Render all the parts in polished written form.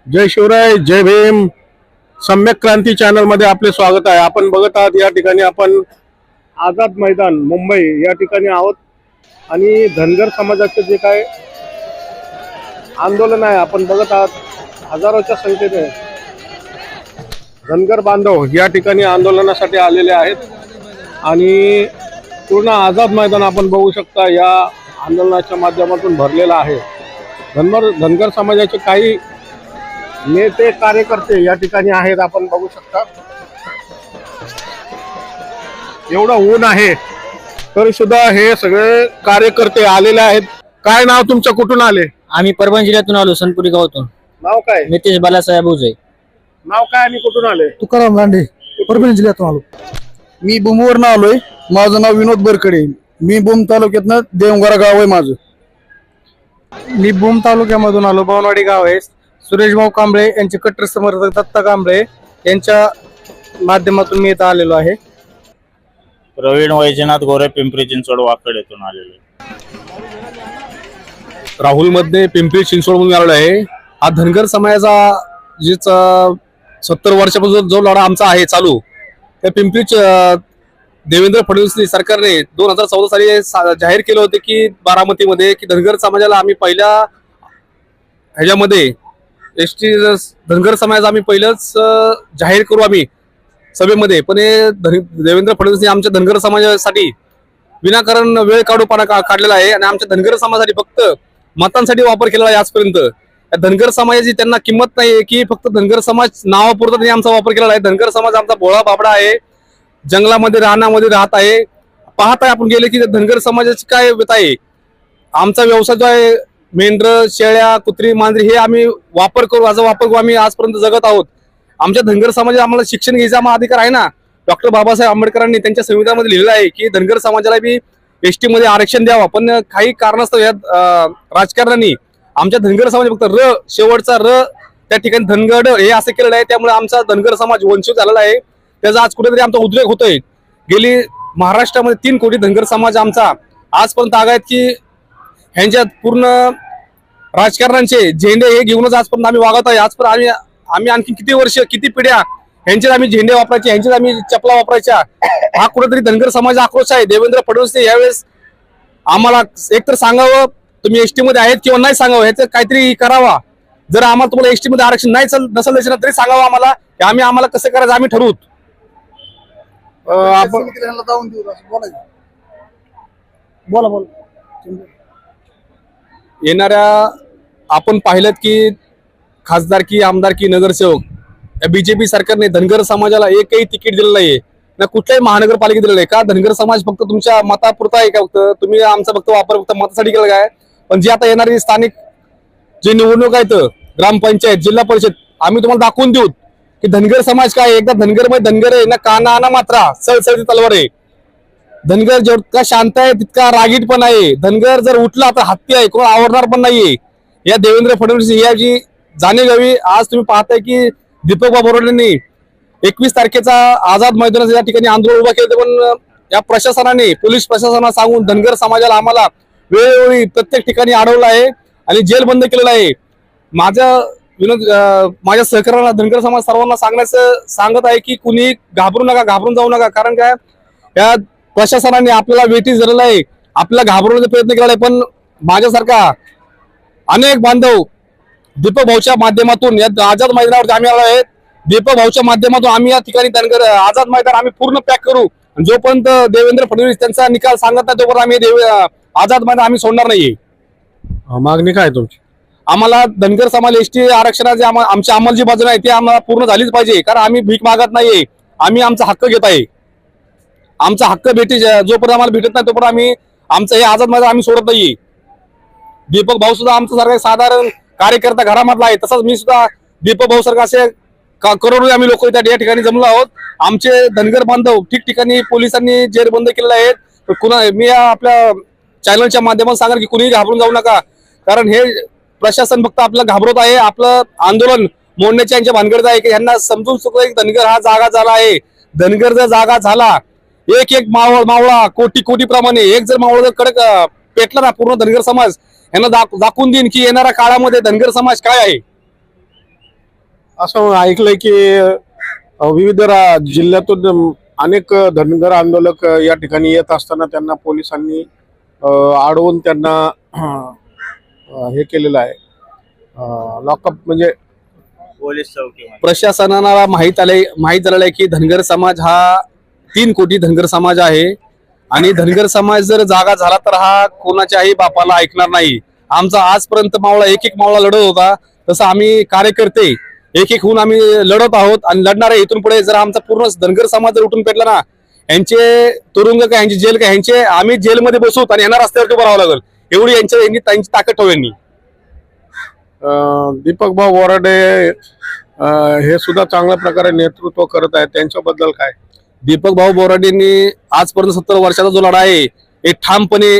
जय शिवराय, जय भीम. सम्यक क्रांती चॅनल मध्ये आपले स्वागत आहे. आपण बघत आहात या ठिकाणी आपण आझाद मैदान मुंबई या ठिकाणी आहोत आणि धनगर समाजाचे जे काय आंदोलन आहे आपण बघत आहात. हजारोच्या संख्येने धनगर बांधव या ठिकाणी आंदोलनासाठी आलेले आहेत आणि पूर्ण आझाद मैदान आपण बघू शकता या आंदोलनाच्या माध्यमातून भरलेलं आहे. धनगर समाजाचे काही नेते कार्यकर्ते या ठिकाणी आहेत. आपण बघू शकता एवढं ऊन आहे तरी सुद्धा हे सगळे कार्यकर्ते आलेले आहेत. काय नाव तुमचं, कुठून आले? आम्ही परभणी जिल्ह्यातून आलो, सनपुरी गावातून. नाव काय? नितेश बालासाहेब उजे. नाव काय आणि कुठून आले? तुकाराम लांडे, परभणी जिल्ह्यातून आलो. मी बुमवरनं आलोय. माझं नाव विनोद बरकडे. मी बुम तालुक्यातनं देवंगरा गाव आहे माझं. मी बुम तालुक्यामधून आलो. बावनवाडी गाव आहे. सुरेश भाऊ कांबळे यांचे कट्टर समर्थक दत्ता कांबळे यांच्या माध्यमातून मी इथं आलेलो आहे. प्रवीण वैजनाथ गोरे, पिंपरी चिंचवड वाकड येथून आलेले. राहुल मध्ये पिंपरी चिंचवड म्हणून आलेलो आहे. हा धनगर समाजाचा जे 70 वर्षापासून जो लढा आमचा आहे चालू, त्या पिंपरी देवेंद्र फडणवीस सरकारने 2014 साली जाहीर केलं होते की बारामतीमध्ये की धनगर समाजाला आम्ही पहिल्या ह्याच्यामध्ये एसटी धनगर समाज आम्ही पहिलंच जाहीर करू आम्ही सभेमध्ये. पण हे देवेंद्र फडणवीस आमच्या धनगर समाजासाठी विनाकारण वेळ काढलेला आहे आणि आमच्या धनगर समाजासाठी फक्त मतांसाठी वापर केलेला आहे आजपर्यंत. धनगर समाजाची त्यांना किंमत नाही की फक्त धनगर समाज नावापुरता त्यांनी आमचा वापर केलेला आहे. धनगर समाज आमचा भोळा बाबडा आहे, जंगलामध्ये रानामध्ये राहत आहे. पाहत आहे आपण गेले की धनगर समाजाची काय व्यथा आहे. आमचा व्यवसाय जो आहे मेंढर, शेळ्या, कुत्री, मांजरी हे आम्ही वापर करू आम्ही आजपर्यंत जगत आहोत. आमच्या धनगर समाजाला आम्हाला शिक्षण घ्यायचा अधिकार आहे ना. डॉक्टर बाबासाहेब आंबेडकरांनी त्यांच्या संविधानामध्ये लिहिलेलं आहे की धनगर समाजाला बी एसटी मध्ये आरक्षण द्यावा. पण काही कारणास्तव या राजकारण्यांनी आमच्या धनगर समाज फक्त शेवटचा त्या ठिकाणी धनगड हे असं केलेलं आहे. त्यामुळे आमचा धनगर समाज वंचित झालेला आहे. त्याचा आज कुठेतरी आमचा उद्रेक होतोय. गेली महाराष्ट्रामध्ये 3 कोटी धनगर समाज आमचा आजपर्यंत आगायत की ह्यांच्यात पूर्ण राजकारणांचे झेंडे हे घेऊनच आजपर्यंत आम्ही वागत आहे. आजपर्यंत आम्ही आणखी किती वर्ष, किती पिढ्या ह्यांचेच आम्ही झेंडे वापरायचे, ह्यांचेच आम्ही चपला वापरायच्या. हा कुठेतरी धनगर समाज आक्रोश आहे. देवेंद्र फडणवीसने यावेळेस आम्हाला एकतर सांगावं तुम्ही एसटी मध्ये आहेत किंवा नाही सांगावं, ह्याचं काहीतरी करावा. जर आम्हाला तुम्हाला एसटी मध्ये आरक्षण नाही नसेल द्यायचं तरी सांगावं आम्हाला की आम्हाला कसं करायचं आम्ही ठरवू. आपण बोला. येणाऱ्या आपण पाहिलं की खासदारकी, आमदारकी, नगरसेवक या बीजेपी सरकारने धनगर समाजाला एकही तिकीट दिलेलं नाहीये ना. कुठल्याही महानगरपालिकेत दिलेलं आहे का? धनगर समाज फक्त तुमच्या मतापुरता आहे का? फक्त तुम्ही आमचा फक्त वापर फक्त मतासाठी केला काय? पण जे आता येणारी स्थानिक जे निवडणूक आहेत, ग्रामपंचायत, जिल्हा परिषद, आम्ही तुम्हाला दाखवून देऊ की धनगर समाज काय. एकदा धनगर मध्ये धनगर आहे ना, काना ना मात्रा सळसळती तलवार आहे. धनगर जितका शांत आहे तितका रागीट पण आहे. धनगर जर उठला तर हत्ती आहे, कोण आवडणार पण नाहीये. या देवेंद्र फडणवीस याची जाणीव घ्यावी. आज तुम्ही पाहताय की दीपक बाबरोडेंनी 21 तारखेचा आझाद मैदानाचं या ठिकाणी आंदोलन उभा केलं. पण या प्रशासनाने, पोलीस प्रशासनाला सांगून धनगर समाजाला आम्हाला वेळोवेळी प्रत्येक ठिकाणी अडवलं आहे आणि जेल बंद केलेलं आहे. माझ्या सहकार्याला धनगर समाज सर्वांना सांगत आहे की कुणी घाबरू नका, घाबरून जाऊ नका. कारण काय, या प्रशासनाने आपल्याला वेठी धरलेलं आहे, आपल्याला घाबरवण्याचा प्रयत्न केला आहे. पण माझ्यासारखा अनेक बांधव दीपक भाऊच्या माध्यमातून या आझाद मैदानावर आम्ही आलो आहेत. दीपक भाऊच्या माध्यमातून आम्ही या ठिकाणी धनगर आझाद मैदान आम्ही पूर्ण पॅक करू. जोपर्यंत देवेंद्र फडणवीस त्यांचा निकाल सांगत नाही तोपर्यंत आम्ही आझाद मैदान आम्ही सोडणार नाहीये. मागणी काय तुमची? आम्हाला धनगर समाज एसटी आरक्षणाची आमची अंमलबजावणी आहे ती आम्हाला पूर्ण झालीच पाहिजे. कारण आम्ही भीक मागत नाहीये, आम्ही आमचा हक्क घेत आहे. आमचा हक्क जोपर्यंत आम्हाला भेटत नाही तोपर्यंत आम्ही आमचं हे आझाद मैदान आम्ही सोडत नाहीये. दीपक भाऊ सुद्धा आमचा सारखा साधारण कार्यकर्ता घरामधला आहे, तसंच मी सुद्धा दीपक भाऊ सारखा असे करोडो आम्ही लोक त्या ठिकाणी जमलो आहोत. आमचे धनगर बांधव ठिकठिकाणी पोलिसांनी जेर बंद केलेला आहे. मी आपल्या चॅनलच्या माध्यमातून सांगाल की कुणीही घाबरून जाऊ नका. कारण हे प्रशासन फक्त आपल्याला घाबरत आहे. आपलं आंदोलन मोडण्याच्या यांच्या भानगडीत आहे की यांना समजून चुकलं की धनगर हा जागा झाला आहे. धनगर जर जागा झाला, एक मावळा कोटी प्रमाणे एक जर मावळा जर कडक पेटला ना पूर्ण धनगर समाज यांना दाखवून देईन की येणाऱ्या काळामध्ये धनगर समाज काय आहे. असं ऐकलंय की विविध जिल्ह्यातून अनेक धनगर आंदोलक या ठिकाणी येत असताना त्यांना पोलिसांनी अडवून त्यांना हे केलेलं आहे, लॉकअप म्हणजे प्रशासनाला माहित झालेलं आहे की धनगर समाज हा 3 कोटी धनगर समाज आहे आणि धनगर समाज जर जागा झाला तर हा कोणाच्याही बापाला ऐकणार नाही. आमचा आजपर्यंत मावळा एक मावळा लढत होता, तसं आम्ही कार्यकर्ते एक होऊन आम्ही लढत आहोत आणि लढणार आहे. इथून पुढे जर आमचा पूर्ण धनगर समाज जर उठून पेटला ना, यांचे तुरुंग काय, यांची जेल काय, यांचे आम्ही जेलमध्ये बसूत आणि यांना रस्त्यावरती उभं राहावं लागेल, एवढी यांची ताकद ठेवू यांनी. दीपक भाऊ बोराडे हे सुद्धा चांगल्या प्रकारे नेतृत्व करत आहेत, त्यांच्याबद्दल काय? दीपक भाऊ बोराडेंनी आजपर्यंत 70 वर्षाचा जो लढा आहे हे ठामपणे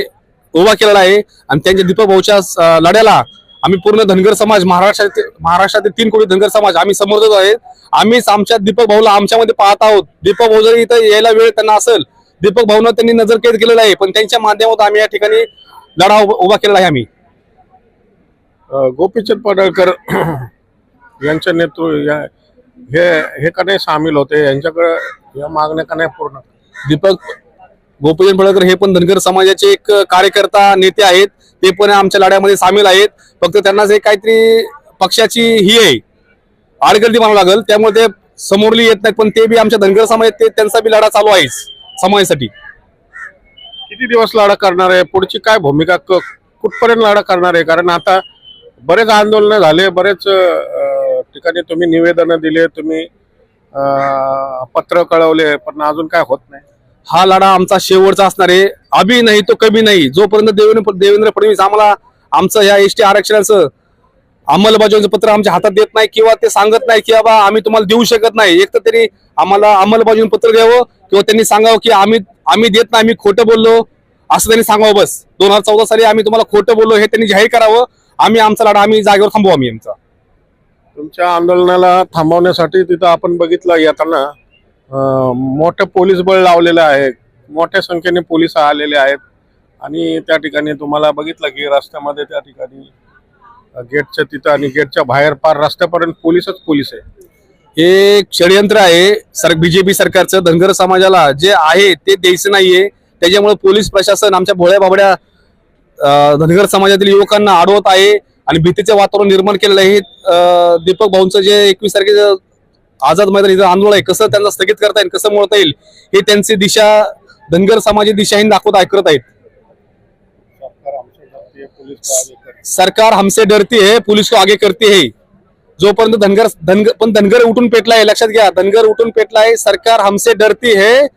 उभा केलेला आहे आणि त्यांच्या दीपक भाऊच्या लढ्याला आम्ही पूर्ण धनगर समाज महाराष्ट्रातील 3 कोटी धनगर समाज आम्ही समर्थन आहेत. आम्हीच आमच्या दीपक भाऊला आमच्यामध्ये पाहत आहोत. दीपक भाऊ जरी इथं यायला वेळ त्यांना असेल, दीपक भाऊनं त्यांनी नजरकैद केलेला आहे, पण त्यांच्या माध्यमातून आम्ही या ठिकाणी लढा उभा केलेला आहे. आम्ही गोपीचंद पडळकर यांच्या हे का नाही सामील होते, यांच्याकडे या मागण्या का नाही पूर्ण? गोपीचंद पडळकर हे पण धनगर समाजाचे एक कार्यकर्ता नेते आहेत, ते पण आमच्या लढ्यामध्ये सामील आहेत. फक्त त्यांना जे काहीतरी पक्षाची ही आहे आडगर्दी मानावं लागेल, त्यामुळे ते समोरली येत नाहीत, पण ते बी आमच्या धनगर समाज त्यांचा बी लढा चालू आहे समाजासाठी. किती दिवस लढा करणार आहे, पुढची काय भूमिका, कुठपर्यंत लढा करणार आहे? कारण आता बरेच आंदोलन झाले, बरेच ठिकाणी तुम्ही निवेदन दिले, तुम्ही पत्र कळवले, पण अजून काय होत नाही. हा लढा आमचा शेवटचा असणार आहे, अभी नाही तो कभी नाही. जोपर्यंत देवेंद्र फडणवीस आम्हाला आमचं या एसटी आरक्षणाचं अंमलबजावणीचं पत्र आमच्या हातात देत नाही किंवा ते सांगत नाही की बाबा आम्ही तुम्हाला देऊ शकत नाही, एक तर त्यांनी आम्हाला अंमलबजावणी पत्र द्यावं किंवा त्यांनी सांगावं की आम्ही देत नाही, आम्ही खोटं बोललो असं त्यांनी सांगावं. बस 2014 साली आम्ही तुम्हाला खोटं बोललो हे त्यांनी जाहीर करावं. आम्ही आमचा लढा आम्ही जागेवर थांबवू. आम्ही आमचा तुमच्या आंदोलनाला थांबवण्यासाठी तिथं आपण बघितलं येताना मोठं पोलीस बळ लावलेलं आहे, मोठ्या संख्येने पोलीस आलेले आहेत आणि त्या ठिकाणी तुम्हाला बघितलं की रस्त्यामध्ये त्या ठिकाणी गेटच्या तिथं आणि गेटच्या बाहेर पार रस्त्यापर्यंत पोलीस आहे. हे षडयंत्र आहे बीजेपी सरकारचं. धनगर समाजाला जे आहे ते द्यायचं नाहीये, त्याच्यामुळे पोलीस प्रशासन आमच्या भोळ्या बाबड्या धनगर समाजातील युवकांना अडवत आहे आणि भीतीचे वातावरण निर्माण केलेलं आहे. दीपक भाऊंचं जे 21 तारखेचं आझाद मैदान आंदोलन आहे, कसं त्यांना स्थगित करता येईल, कसं मोडता येईल, हे त्यांची दिशा धनगर समाजाची दिशाहीन करत आहेत. सरकार हमसे डरती है, पुलिस को आगे करती है. जोपर्यंत धनगर उठून पेटला आहे, लक्षात घ्या, धनगर उठून पेटला आहे. सरकार हमसे डरती है,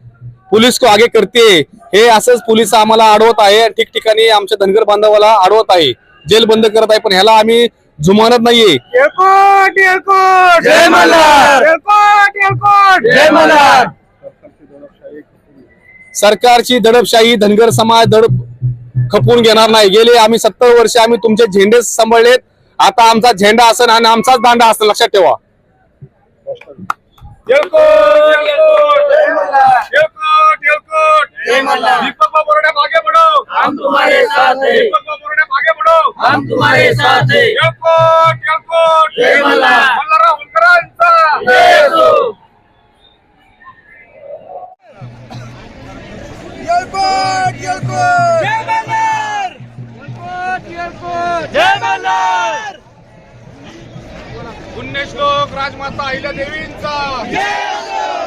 पुलिस को आगे करती है. हे असंच पोलीस आम्हाला अडवत आहे, ठिकठिकाणी आमच्या धनगर बांधवाला अडवत आहे, जेल बंद करत आहे, पण ह्याला आम्ही जुमानत नाहीये. सरकारची दडपशाही धनगर समाज खपवून घेणार नाही. गेले आम्ही 70 वर्ष आम्ही तुमचे झेंडे सांभाळलेत, आता आमचा झेंडा असेल आणि आमचाच दांडा असेल, लक्षात ठेवा. दीपक बोराडे मागे बढ़ो, हम तुम्हारे साथ हैं. दीपक बोराडे मागे बढ़ो, हम तुम्हारे साथ हैं. जय मल्हार. मल्हारराव होळकरांचा जय असो. पुण्यश्लोक राजमाता अहिल्या देवींचा,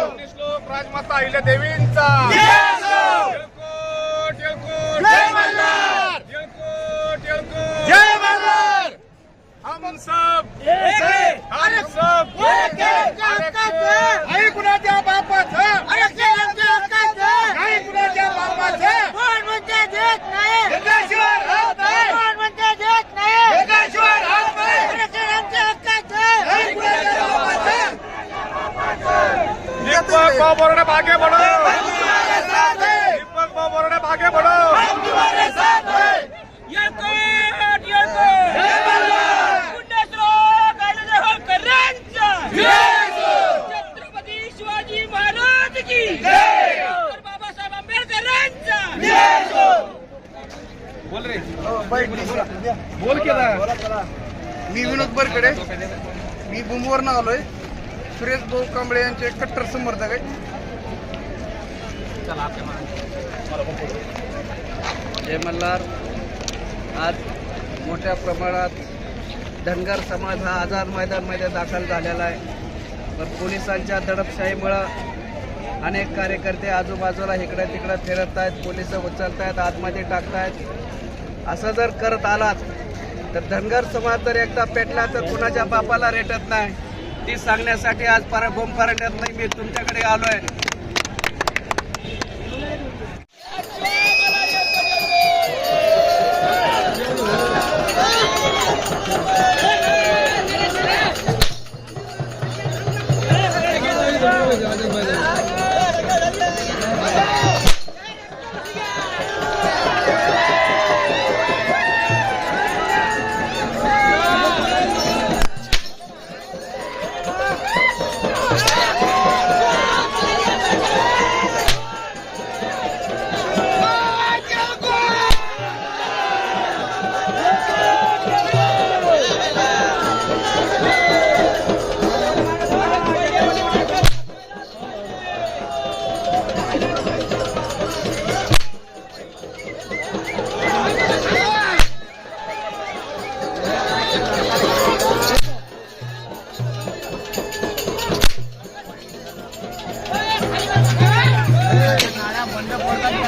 पुण्यश्लोक राजमाता अहिल्या देवींचा. जय मल्हार. जय मल्हार. हम सब नाही कुणाच्या बापाचं, नाही कुणाच्या बापाचं. कोण म्हणते देत नाही, एकाशिवाय राहत नाही. कोण म्हणते देत नाही, एकाशिवाय राहत नाही. नाही कुणाच्या बापाचं. दीपक बोराडे आगे बढ़ो, दीपक बोराडे आगे बढ़ो, हम तुम्हारे साथ हैं. छत्रपती शिवाजी महाराज की जय. बाबासाहेब आंबेडकरांचा जय. बोल रे, बोल केला. मी विनोद बरकडे. मी भूमवरनं आलोय. सुरेश भाऊ कांबळे यांचे कट्टर समर्थक आहे. जय मल्हार. आज मोठ्या प्रमाणात धनगर समाज हा आझाद मैदानमध्ये दाखल झालेला आहे. पण पोलिसांच्या दडपशाहीमुळं अनेक कार्यकर्ते आजूबाजूला इकडं तिकडं फिरत आहेत, पोलिस उचलत आहेत, आतमध्ये टाकतायत. असं जर करत आलात तर धनगर समाज जर एकदा पेटला तर कुणाच्या बापाला रेटत नाही. ती सांगण्यासाठी आज बोंबपरांड्यात नाही मी तुमच्याकडे आलोय. बंद पडतात